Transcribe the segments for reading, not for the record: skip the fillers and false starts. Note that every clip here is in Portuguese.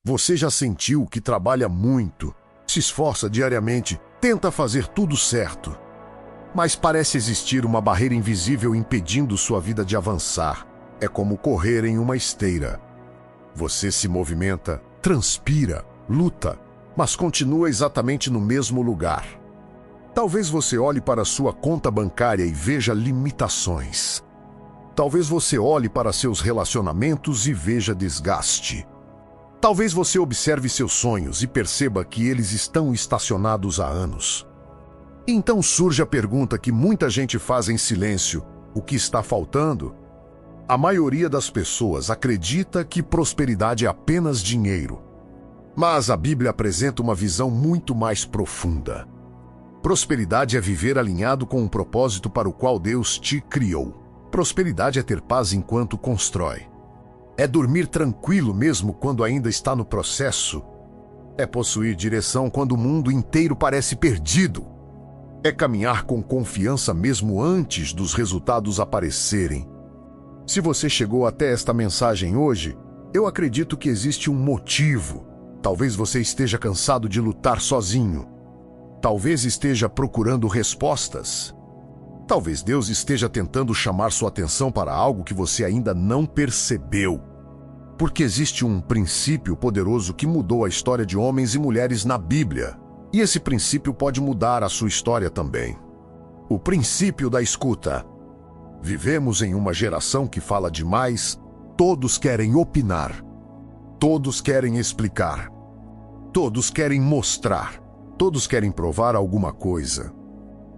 Você já sentiu que trabalha muito, se esforça diariamente, tenta fazer tudo certo, mas parece existir uma barreira invisível impedindo sua vida de avançar. É como correr em uma esteira. Você se movimenta, transpira, luta, mas continua exatamente no mesmo lugar. Talvez você olhe para sua conta bancária e veja limitações. Talvez você olhe para seus relacionamentos e veja desgaste. Talvez você observe seus sonhos e perceba que eles estão estacionados há anos. Então surge a pergunta que muita gente faz em silêncio: o que está faltando? A maioria das pessoas acredita que prosperidade é apenas dinheiro. Mas a Bíblia apresenta uma visão muito mais profunda. Prosperidade é viver alinhado com um propósito para o qual Deus te criou. Prosperidade é ter paz enquanto constrói. É dormir tranquilo mesmo quando ainda está no processo. É possuir direção quando o mundo inteiro parece perdido. É caminhar com confiança mesmo antes dos resultados aparecerem. Se você chegou até esta mensagem hoje, eu acredito que existe um motivo. Talvez você esteja cansado de lutar sozinho. Talvez esteja procurando respostas. Talvez Deus esteja tentando chamar sua atenção para algo que você ainda não percebeu. Porque existe um princípio poderoso que mudou a história de homens e mulheres na Bíblia. E esse princípio pode mudar a sua história também. O princípio da escuta. Vivemos em uma geração que fala demais, todos querem opinar, todos querem explicar, todos querem mostrar, todos querem provar alguma coisa.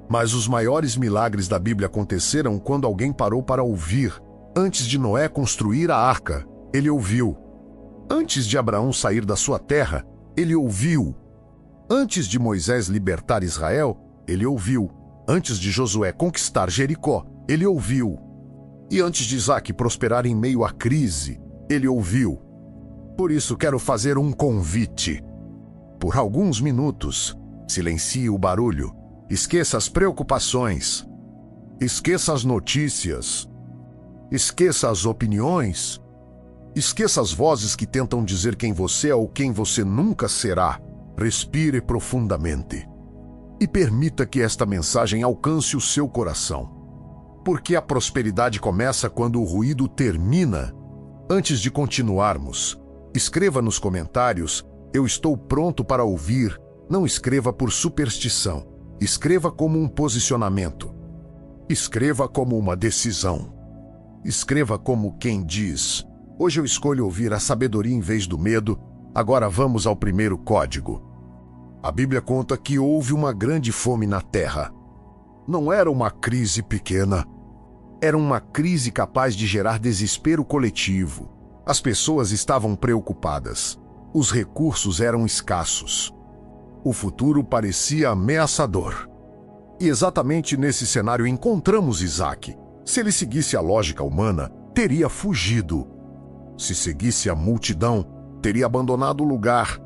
Mas os maiores milagres da Bíblia aconteceram quando alguém parou para ouvir. Antes de Noé construir a arca, ele ouviu. Antes de Abraão sair da sua terra, ele ouviu. Antes de Moisés libertar Israel, ele ouviu. Antes de Josué conquistar Jericó, ele ouviu. E antes de Isaac prosperar em meio à crise, ele ouviu. Por isso quero fazer um convite. Por alguns minutos, silencie o barulho. Esqueça as preocupações. Esqueça as notícias. Esqueça as opiniões. Esqueça as vozes que tentam dizer quem você é ou quem você nunca será. Respire profundamente. E permita que esta mensagem alcance o seu coração. Porque a prosperidade começa quando o ruído termina. Antes de continuarmos, escreva nos comentários: eu estou pronto para ouvir. Não escreva por superstição. Escreva como um posicionamento. Escreva como uma decisão. Escreva como quem diz: hoje eu escolho ouvir a sabedoria em vez do medo. Agora vamos ao primeiro código. A Bíblia conta que houve uma grande fome na terra. Não era uma crise pequena. Era uma crise capaz de gerar desespero coletivo. As pessoas estavam preocupadas. Os recursos eram escassos. O futuro parecia ameaçador. E exatamente nesse cenário encontramos Isaac. Se ele seguisse a lógica humana, teria fugido. Se seguisse a multidão, teria abandonado o lugar.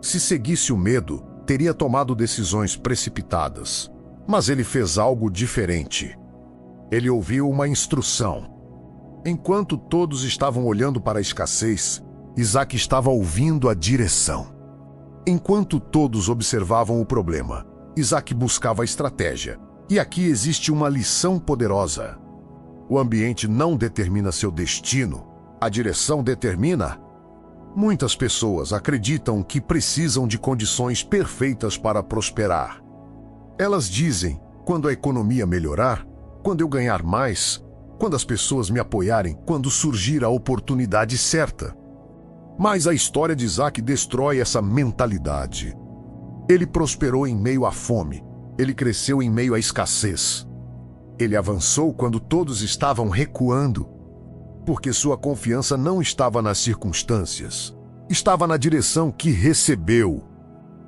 Se seguisse o medo, teria tomado decisões precipitadas. Mas ele fez algo diferente. Ele ouviu uma instrução. Enquanto todos estavam olhando para a escassez, Isaac estava ouvindo a direção. Enquanto todos observavam o problema, Isaac buscava a estratégia. E aqui existe uma lição poderosa. O ambiente não determina seu destino, a direção determina. Muitas pessoas acreditam que precisam de condições perfeitas para prosperar. Elas dizem: quando a economia melhorar, quando eu ganhar mais, quando as pessoas me apoiarem, quando surgir a oportunidade certa. Mas a história de Isaac destrói essa mentalidade. Ele prosperou em meio à fome. Ele cresceu em meio à escassez. Ele avançou quando todos estavam recuando. Porque sua confiança não estava nas circunstâncias. Estava na direção que recebeu.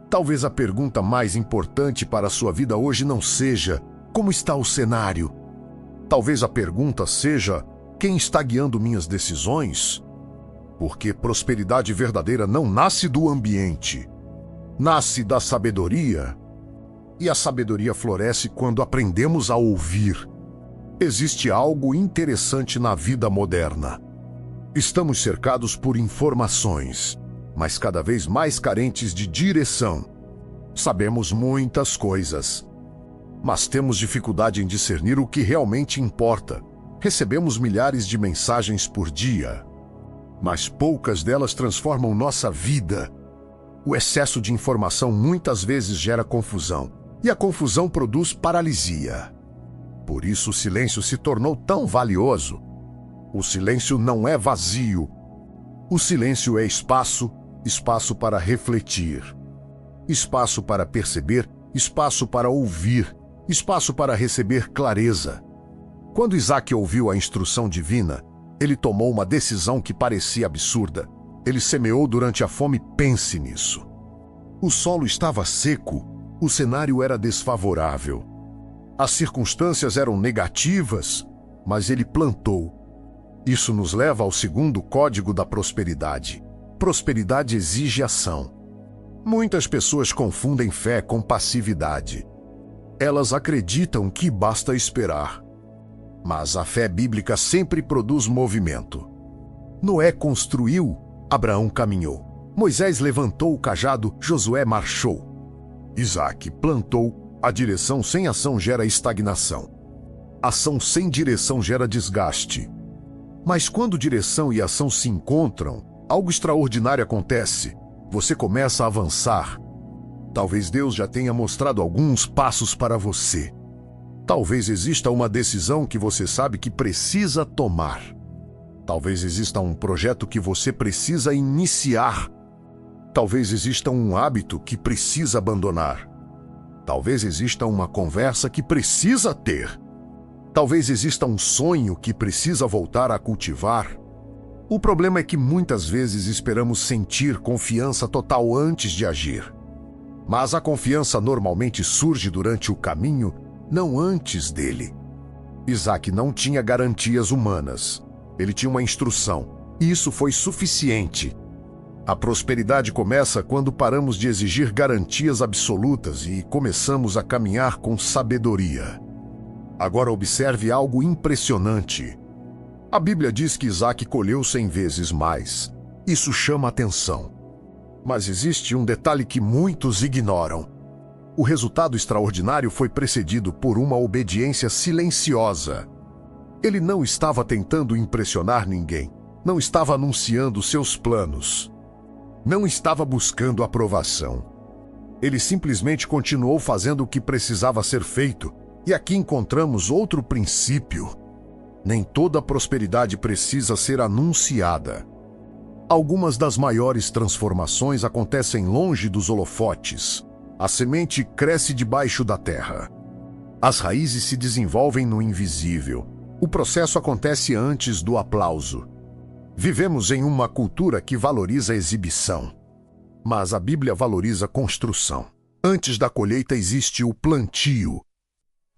Talvez a pergunta mais importante para a sua vida hoje não seja: como está o cenário? Talvez a pergunta seja: quem está guiando minhas decisões? Porque prosperidade verdadeira não nasce do ambiente. Nasce da sabedoria. E a sabedoria floresce quando aprendemos a ouvir. Existe algo interessante na vida moderna. Estamos cercados por informações. mas cada vez mais carentes de direção. Sabemos muitas coisas, mas temos dificuldade em discernir o que realmente importa. Recebemos milhares de mensagens por dia, mas poucas delas transformam nossa vida. O excesso de informação muitas vezes gera confusão, e a confusão produz paralisia. Por isso o silêncio se tornou tão valioso. O silêncio não é vazio. O silêncio é espaço, espaço para refletir, espaço para perceber, espaço para ouvir, espaço para receber clareza. Quando Isaac ouviu a instrução divina, ele tomou uma decisão que parecia absurda. Ele semeou durante a fome, pense nisso. O solo estava seco, o cenário era desfavorável. As circunstâncias eram negativas, mas ele plantou. Isso nos leva ao segundo código da prosperidade. Prosperidade exige ação. Muitas pessoas confundem fé com passividade. Elas acreditam que basta esperar. Mas a fé bíblica sempre produz movimento. Noé construiu, Abraão caminhou. Moisés levantou o cajado, Josué marchou. Isaac plantou, a direção sem ação gera estagnação. Ação sem direção gera desgaste. Mas quando direção e ação se encontram, algo extraordinário acontece. Você começa a avançar. Talvez Deus já tenha mostrado alguns passos para você. Talvez exista uma decisão que você sabe que precisa tomar. Talvez exista um projeto que você precisa iniciar. Talvez exista um hábito que precisa abandonar. Talvez exista uma conversa que precisa ter. Talvez exista um sonho que precisa voltar a cultivar. O problema é que muitas vezes esperamos sentir confiança total antes de agir. Mas a confiança normalmente surge durante o caminho, não antes dele. Isaac não tinha garantias humanas. Ele tinha uma instrução, e isso foi suficiente. A prosperidade começa quando paramos de exigir garantias absolutas e começamos a caminhar com sabedoria. Agora observe algo impressionante. A Bíblia diz que Isaac colheu 100 vezes mais. Isso chama atenção. Mas existe um detalhe que muitos ignoram. O resultado extraordinário foi precedido por uma obediência silenciosa. Ele não estava tentando impressionar ninguém. Não estava anunciando seus planos. Não estava buscando aprovação. Ele simplesmente continuou fazendo o que precisava ser feito. E aqui encontramos outro princípio. Nem toda prosperidade precisa ser anunciada. Algumas das maiores transformações acontecem longe dos holofotes. A semente cresce debaixo da terra. As raízes se desenvolvem no invisível. O processo acontece antes do aplauso. Vivemos em uma cultura que valoriza a exibição. Mas a Bíblia valoriza a construção. Antes da colheita existe o plantio.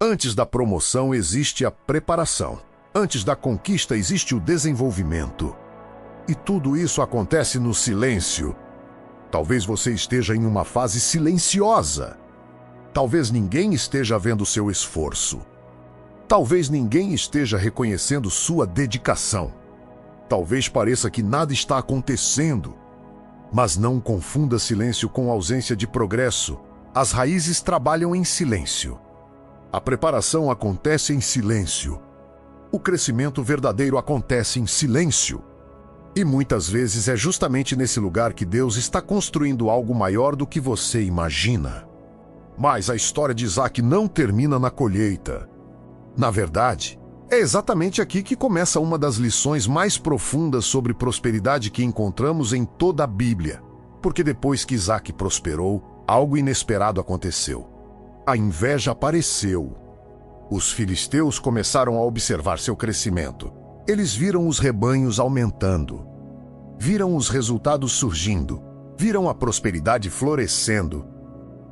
Antes da promoção existe a preparação. Antes da conquista existe o desenvolvimento. E tudo isso acontece no silêncio. Talvez você esteja em uma fase silenciosa. Talvez ninguém esteja vendo seu esforço. Talvez ninguém esteja reconhecendo sua dedicação. Talvez pareça que nada está acontecendo. Mas não confunda silêncio com ausência de progresso. As raízes trabalham em silêncio. A preparação acontece em silêncio. O crescimento verdadeiro acontece em silêncio. E muitas vezes é justamente nesse lugar que Deus está construindo algo maior do que você imagina. Mas a história de Isaac não termina na colheita. Na verdade, é exatamente aqui que começa uma das lições mais profundas sobre prosperidade que encontramos em toda a Bíblia. Porque depois que Isaac prosperou, algo inesperado aconteceu. A inveja apareceu. Os filisteus começaram a observar seu crescimento. Eles viram os rebanhos aumentando. Viram os resultados surgindo. Viram a prosperidade florescendo.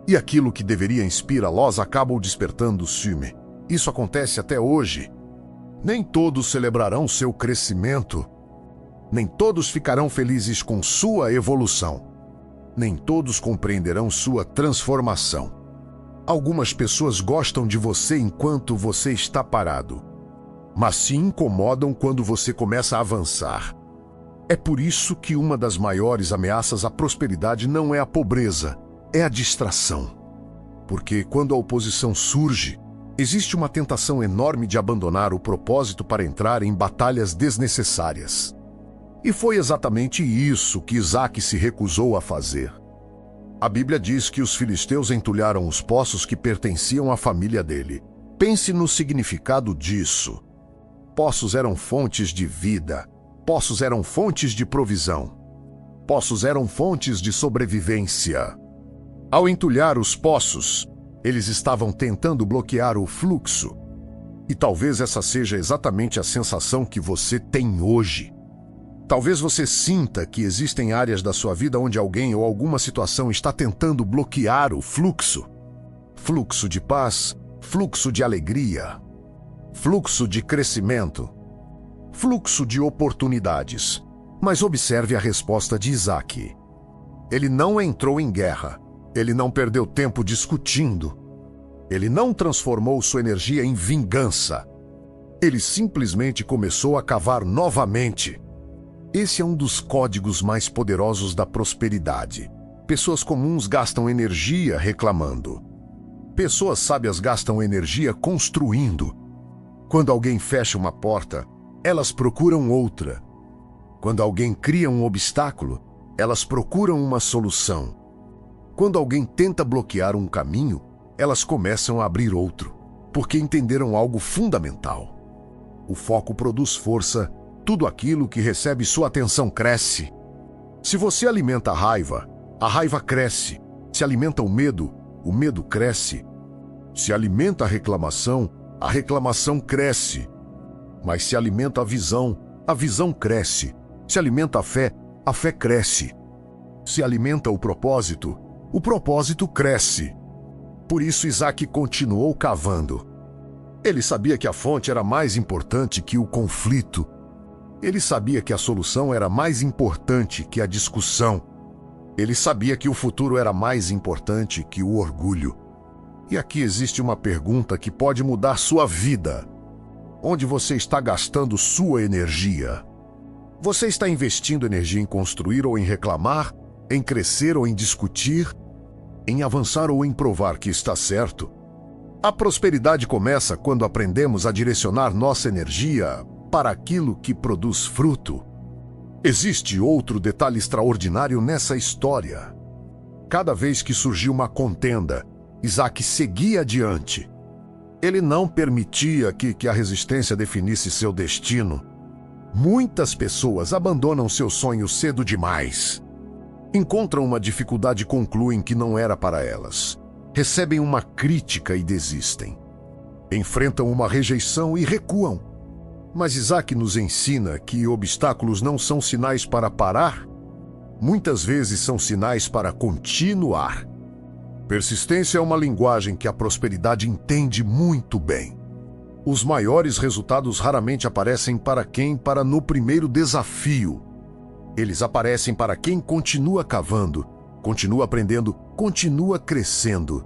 E aquilo que deveria inspirá-los acabou despertando ciúme. Isso acontece até hoje. Nem todos celebrarão seu crescimento. Nem todos ficarão felizes com sua evolução. Nem todos compreenderão sua transformação. Algumas pessoas gostam de você enquanto você está parado, mas se incomodam quando você começa a avançar. É por isso que uma das maiores ameaças à prosperidade não é a pobreza, é a distração. Porque quando a oposição surge, existe uma tentação enorme de abandonar o propósito para entrar em batalhas desnecessárias. E foi exatamente isso que Isaque se recusou a fazer. A Bíblia diz que os filisteus entulharam os poços que pertenciam à família dele. Pense no significado disso. Poços eram fontes de vida. Poços eram fontes de provisão. Poços eram fontes de sobrevivência. Ao entulhar os poços, eles estavam tentando bloquear o fluxo. E talvez essa seja exatamente a sensação que você tem hoje. Talvez você sinta que existem áreas da sua vida onde alguém ou alguma situação está tentando bloquear o fluxo. Fluxo de paz, fluxo de alegria, fluxo de crescimento, fluxo de oportunidades. Mas observe a resposta de Isaque. Ele não entrou em guerra. Ele não perdeu tempo discutindo. Ele não transformou sua energia em vingança. Ele simplesmente começou a cavar novamente. Esse é um dos códigos mais poderosos da prosperidade. Pessoas comuns gastam energia reclamando. Pessoas sábias gastam energia construindo. Quando alguém fecha uma porta, elas procuram outra. Quando alguém cria um obstáculo, elas procuram uma solução. Quando alguém tenta bloquear um caminho, elas começam a abrir outro, porque entenderam algo fundamental. O foco produz força. Tudo aquilo que recebe sua atenção cresce. Se você alimenta a raiva cresce. Se alimenta o medo cresce. Se alimenta a reclamação cresce. Mas se alimenta a visão cresce. Se alimenta a fé cresce. Se alimenta o propósito cresce. Por isso Isaque continuou cavando. Ele sabia que a fonte era mais importante que o conflito. Ele sabia que a solução era mais importante que a discussão. Ele sabia que o futuro era mais importante que o orgulho. E aqui existe uma pergunta que pode mudar sua vida. Onde você está gastando sua energia? Você está investindo energia em construir ou em reclamar, em crescer ou em discutir, em avançar ou em provar que está certo? A prosperidade começa quando aprendemos a direcionar nossa energia para aquilo que produz fruto. Existe outro detalhe extraordinário nessa história. Cada vez que surgiu uma contenda, Isaque seguia adiante. Ele não permitia que a resistência definisse seu destino. Muitas pessoas abandonam seus sonhos cedo demais. Encontram uma dificuldade e concluem que não era para elas. Recebem uma crítica e desistem. Enfrentam uma rejeição e recuam. Mas Isaque nos ensina que obstáculos não são sinais para parar. Muitas vezes são sinais para continuar. Persistência é uma linguagem que a prosperidade entende muito bem. Os maiores resultados raramente aparecem para no primeiro desafio. Eles aparecem para quem continua cavando, continua aprendendo, continua crescendo,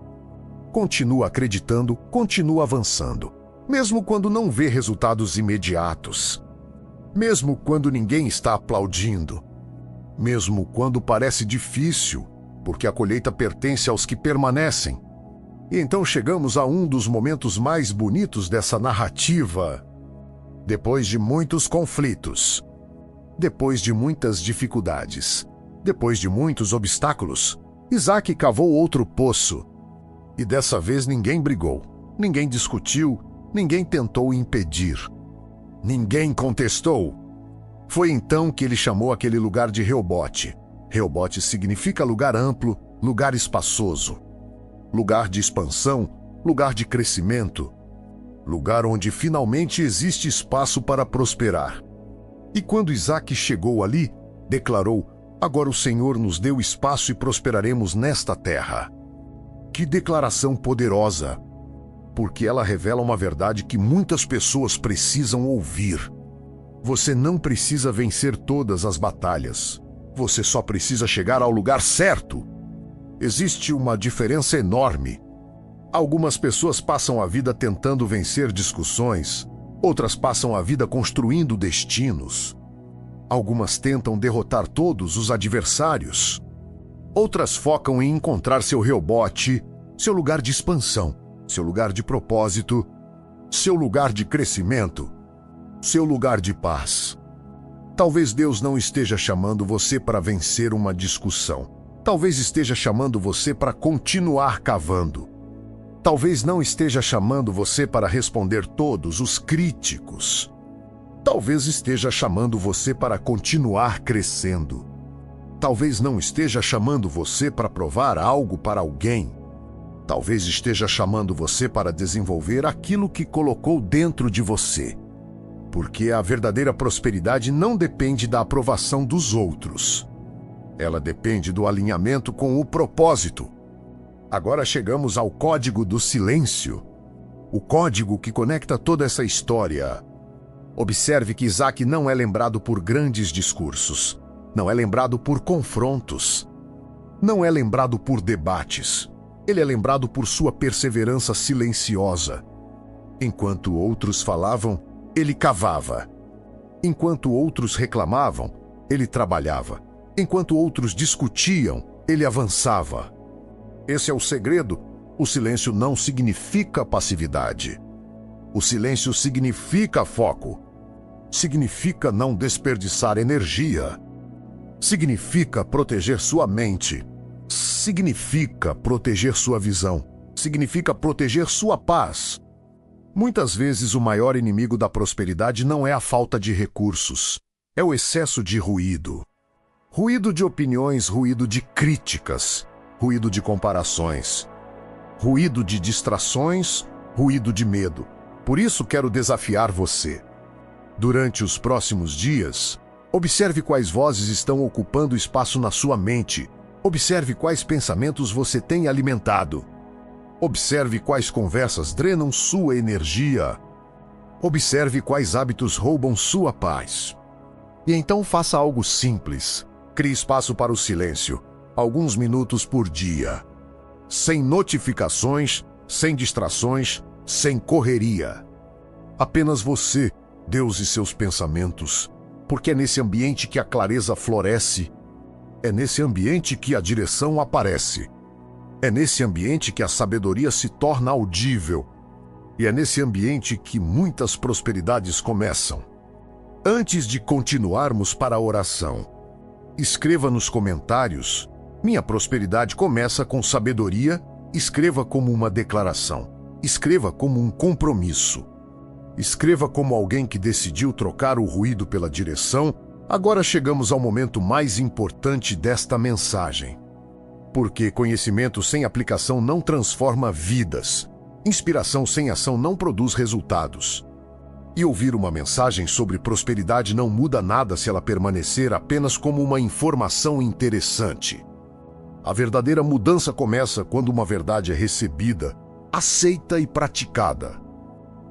continua acreditando, continua avançando. Mesmo quando não vê resultados imediatos. Mesmo quando ninguém está aplaudindo. Mesmo quando parece difícil, porque a colheita pertence aos que permanecem. E então chegamos a um dos momentos mais bonitos dessa narrativa. Depois de muitos conflitos, depois de muitas dificuldades, depois de muitos obstáculos, Isaque cavou outro poço. E dessa vez ninguém brigou, ninguém discutiu, ninguém tentou impedir. Ninguém contestou. Foi então que ele chamou aquele lugar de Reobote. Reobote significa lugar amplo, lugar espaçoso. Lugar de expansão, lugar de crescimento. Lugar onde finalmente existe espaço para prosperar. E quando Isaque chegou ali, declarou: agora o Senhor nos deu espaço e prosperaremos nesta terra. Que declaração poderosa! Porque ela revela uma verdade que muitas pessoas precisam ouvir. Você não precisa vencer todas as batalhas. Você só precisa chegar ao lugar certo. Existe uma diferença enorme. Algumas pessoas passam a vida tentando vencer discussões, outras passam a vida construindo destinos. Algumas tentam derrotar todos os adversários. Outras focam em encontrar seu rebote, seu lugar de expansão, seu lugar de propósito, seu lugar de crescimento, seu lugar de paz. Talvez Deus não esteja chamando você para vencer uma discussão. Talvez esteja chamando você para continuar cavando. Talvez não esteja chamando você para responder todos os críticos. Talvez esteja chamando você para continuar crescendo. Talvez não esteja chamando você para provar algo para alguém. Talvez esteja chamando você para desenvolver aquilo que colocou dentro de você. Porque a verdadeira prosperidade não depende da aprovação dos outros. Ela depende do alinhamento com o propósito. Agora chegamos ao código do silêncio. O código que conecta toda essa história. Observe que Isaac não é lembrado por grandes discursos. Não é lembrado por confrontos. Não é lembrado por debates. Ele é lembrado por sua perseverança silenciosa. Enquanto outros falavam, ele cavava. Enquanto outros reclamavam, ele trabalhava. Enquanto outros discutiam, ele avançava. Esse é o segredo. O silêncio não significa passividade. O silêncio significa foco. Significa não desperdiçar energia. Significa proteger sua mente. Significa proteger sua visão. Significa proteger sua paz. Muitas vezes o maior inimigo da prosperidade não é a falta de recursos. É o excesso de ruído. Ruído de opiniões, ruído de críticas, ruído de comparações, ruído de distrações, ruído de medo. Por isso quero desafiar você. Durante os próximos dias, observe quais vozes estão ocupando espaço na sua mente. Observe quais pensamentos você tem alimentado. Observe quais conversas drenam sua energia. Observe quais hábitos roubam sua paz. E então faça algo simples. Crie espaço para o silêncio, alguns minutos por dia. Sem notificações, sem distrações, sem correria. Apenas você, Deus e seus pensamentos, porque é nesse ambiente que a clareza floresce. É nesse ambiente que a direção aparece. É nesse ambiente que a sabedoria se torna audível. E é nesse ambiente que muitas prosperidades começam. Antes de continuarmos para a oração, escreva nos comentários: minha prosperidade começa com sabedoria. Escreva como uma declaração. Escreva como um compromisso. Escreva como alguém que decidiu trocar o ruído pela direção. Agora chegamos ao momento mais importante desta mensagem. Porque conhecimento sem aplicação não transforma vidas. Inspiração sem ação não produz resultados. E ouvir uma mensagem sobre prosperidade não muda nada se ela permanecer apenas como uma informação interessante. A verdadeira mudança começa quando uma verdade é recebida, aceita e praticada.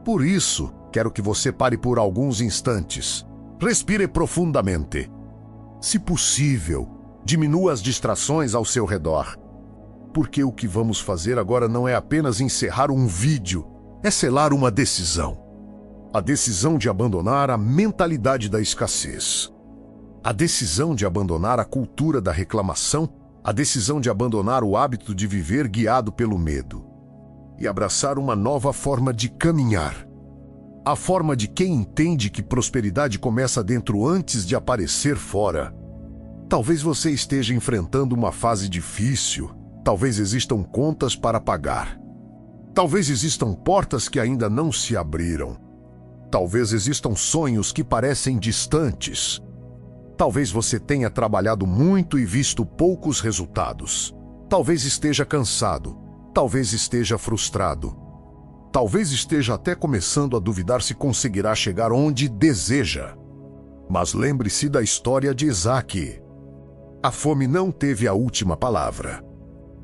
Por isso, quero que você pare por alguns instantes. Respire profundamente. Se possível, diminua as distrações ao seu redor. Porque o que vamos fazer agora não é apenas encerrar um vídeo, é selar uma decisão. A decisão de abandonar a mentalidade da escassez. A decisão de abandonar a cultura da reclamação. A decisão de abandonar o hábito de viver guiado pelo medo. E abraçar uma nova forma de caminhar. A forma de quem entende que prosperidade começa dentro antes de aparecer fora. Talvez você esteja enfrentando uma fase difícil. Talvez existam contas para pagar. Talvez existam portas que ainda não se abriram. Talvez existam sonhos que parecem distantes. Talvez você tenha trabalhado muito e visto poucos resultados. Talvez esteja cansado. Talvez esteja frustrado. Talvez esteja até começando a duvidar se conseguirá chegar onde deseja. Mas lembre-se da história de Isaac. A fome não teve a última palavra.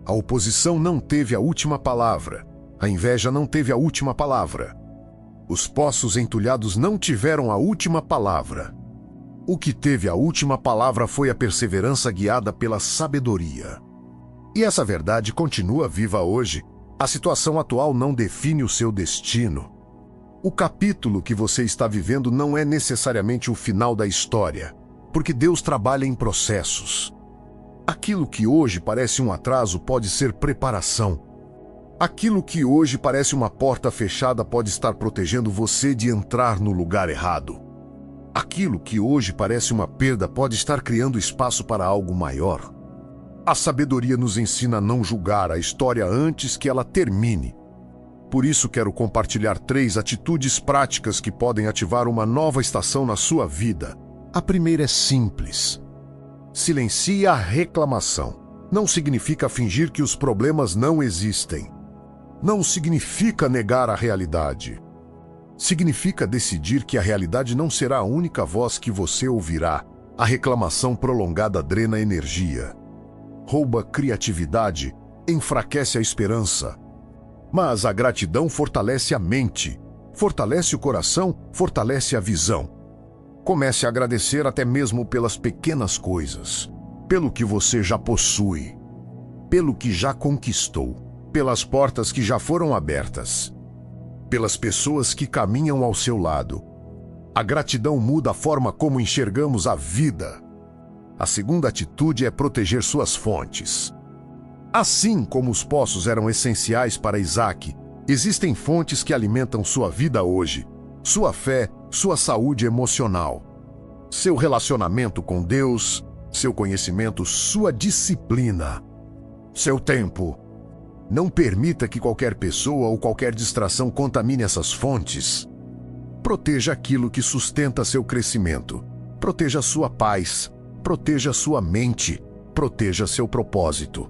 A oposição não teve a última palavra. A inveja não teve a última palavra. Os poços entulhados não tiveram a última palavra. O que teve a última palavra foi a perseverança guiada pela sabedoria. E essa verdade continua viva hoje. A situação atual não define o seu destino. O capítulo que você está vivendo não é necessariamente o final da história. porque Deus trabalha em processos. Aquilo que hoje parece um atraso pode ser preparação. Aquilo que hoje parece uma porta fechada pode estar protegendo você de entrar no lugar errado. Aquilo que hoje parece uma perda pode estar criando espaço para algo maior. A sabedoria nos ensina a não julgar a história antes que ela termine. Por isso quero compartilhar 3 atitudes práticas que podem ativar uma nova estação na sua vida. A primeira é simples. Silencie a reclamação. Não significa fingir que os problemas não existem. Não significa negar a realidade. Significa decidir que a realidade não será a única voz que você ouvirá. A reclamação prolongada drena energia, rouba criatividade, enfraquece a esperança. Mas a gratidão fortalece a mente, fortalece o coração, fortalece a visão. Comece a agradecer até mesmo pelas pequenas coisas, pelo que você já possui, pelo que já conquistou, pelas portas que já foram abertas, pelas pessoas que caminham ao seu lado. A gratidão muda a forma como enxergamos a vida. A segunda atitude é proteger suas fontes. Assim como os poços eram essenciais para Isaac, existem fontes que alimentam sua vida hoje, sua fé, sua saúde emocional, seu relacionamento com Deus, seu conhecimento, sua disciplina, seu tempo. Não permita que qualquer pessoa ou qualquer distração contamine essas fontes. Proteja aquilo que sustenta seu crescimento. Proteja sua paz. Proteja sua mente. Proteja seu propósito.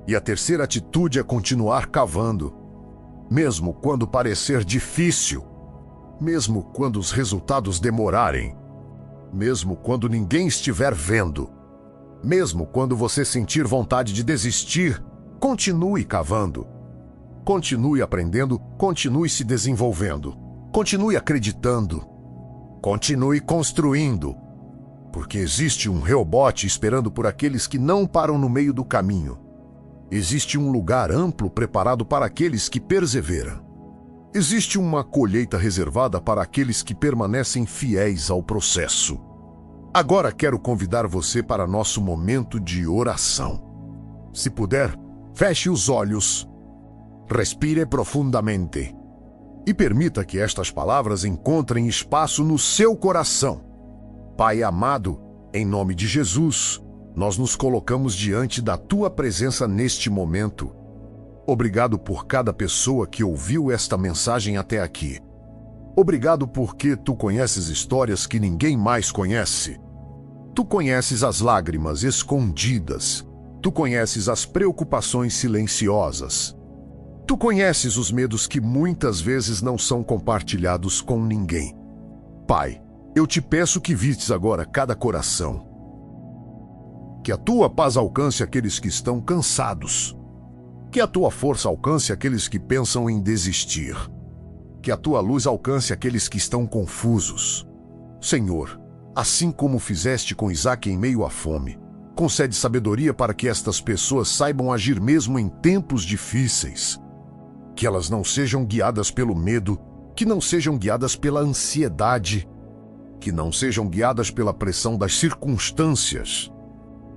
E a terceira atitude é continuar cavando. Mesmo quando parecer difícil. Mesmo quando os resultados demorarem. Mesmo quando ninguém estiver vendo. Mesmo quando você sentir vontade de desistir, continue cavando. Continue aprendendo, continue se desenvolvendo. Continue acreditando. Continue construindo. Porque existe um Reobote esperando por aqueles que não param no meio do caminho. Existe um lugar amplo preparado para aqueles que perseveram. Existe uma colheita reservada para aqueles que permanecem fiéis ao processo. Agora quero convidar você para nosso momento de oração. Se puder, feche os olhos, respire profundamente e permita que estas palavras encontrem espaço no seu coração. Pai amado, em nome de Jesus, nós nos colocamos diante da Tua presença neste momento. Obrigado por cada pessoa que ouviu esta mensagem até aqui. Obrigado porque Tu conheces histórias que ninguém mais conhece. Tu conheces as lágrimas escondidas. Tu conheces as preocupações silenciosas. Tu conheces os medos que muitas vezes não são compartilhados com ninguém. Pai, eu te peço que visites agora cada coração. Que a Tua paz alcance aqueles que estão cansados. Que a Tua força alcance aqueles que pensam em desistir. Que a Tua luz alcance aqueles que estão confusos. Senhor, assim como fizeste com Isaac em meio à fome, concede sabedoria para que estas pessoas saibam agir mesmo em tempos difíceis. Que elas não sejam guiadas pelo medo, que não sejam guiadas pela ansiedade, que não sejam guiadas pela pressão das circunstâncias,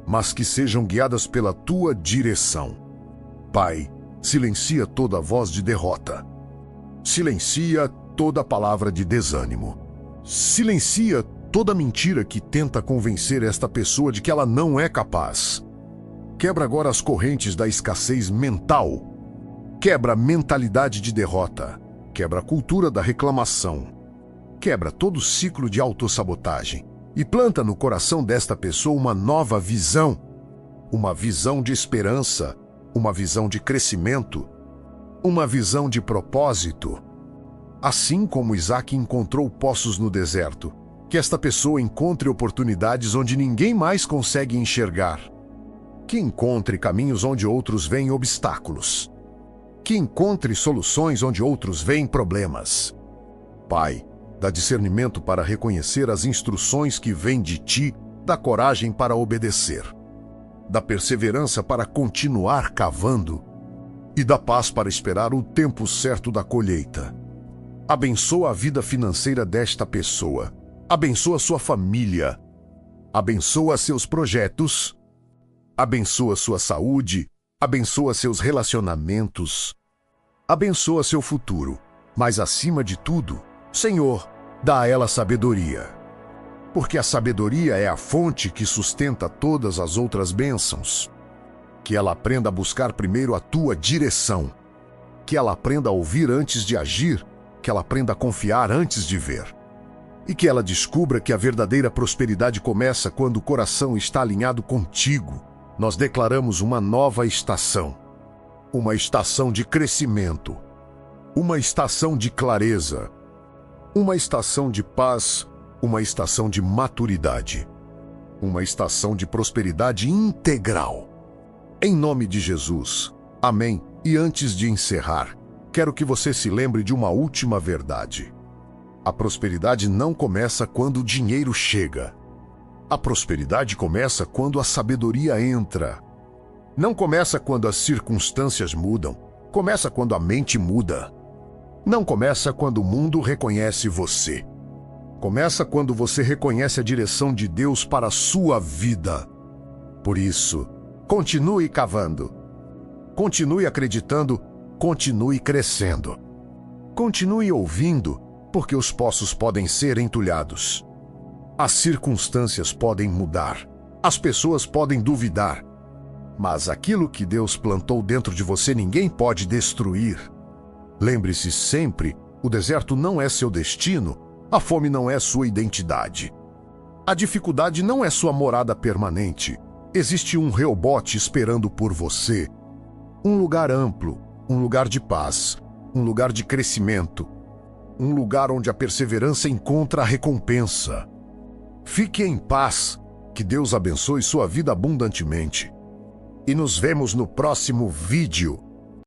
mas que sejam guiadas pela Tua direção. Pai, silencia toda voz de derrota. Silencia toda palavra de desânimo. Silencia toda mentira que tenta convencer esta pessoa de que ela não é capaz. Quebra agora as correntes da escassez mental. Quebra a mentalidade de derrota. Quebra a cultura da reclamação. Quebra todo o ciclo de autossabotagem e planta no coração desta pessoa uma nova visão. Uma visão de esperança, uma visão de crescimento, uma visão de propósito. Assim como Isaac encontrou poços no deserto, que esta pessoa encontre oportunidades onde ninguém mais consegue enxergar. Que encontre caminhos onde outros veem obstáculos. Que encontre soluções onde outros veem problemas. Pai, dá discernimento para reconhecer as instruções que vêm de Ti, dá coragem para obedecer, dá perseverança para continuar cavando e dá paz para esperar o tempo certo da colheita. Abençoa a vida financeira desta pessoa. Abençoa sua família. abençoa seus projetos, abençoa sua saúde, abençoa seus relacionamentos, abençoa seu futuro, mas acima de tudo, Senhor, dá a ela sabedoria. Porque a sabedoria é a fonte que sustenta todas as outras bênçãos. Que ela aprenda a buscar primeiro a tua direção. Que ela aprenda a ouvir antes de agir. Que ela aprenda a confiar antes de ver. E que ela descubra que a verdadeira prosperidade começa quando o coração está alinhado contigo. Nós declaramos uma nova estação. Uma estação de crescimento. Uma estação de clareza. Uma estação de paz. Uma estação de maturidade. Uma estação de prosperidade integral. Em nome de Jesus. Amém. E antes de encerrar, quero que você se lembre de uma última verdade. A prosperidade não começa quando o dinheiro chega. A prosperidade começa quando a sabedoria entra. Não começa quando as circunstâncias mudam. Começa quando a mente muda. Não começa quando o mundo reconhece você. Começa quando você reconhece a direção de Deus para a sua vida. Por isso, continue cavando. Continue acreditando, continue crescendo. Continue ouvindo, porque os poços podem ser entulhados. As circunstâncias podem mudar. As pessoas podem duvidar. Mas aquilo que Deus plantou dentro de você ninguém pode destruir. Lembre-se sempre, o deserto não é seu destino. A fome não é sua identidade. A dificuldade não é sua morada permanente. Existe um Reobote esperando por você. Um lugar amplo, um lugar de paz, um lugar de crescimento. Um lugar onde a perseverança encontra a recompensa. Fique em paz, que Deus abençoe sua vida abundantemente. E nos vemos no próximo vídeo.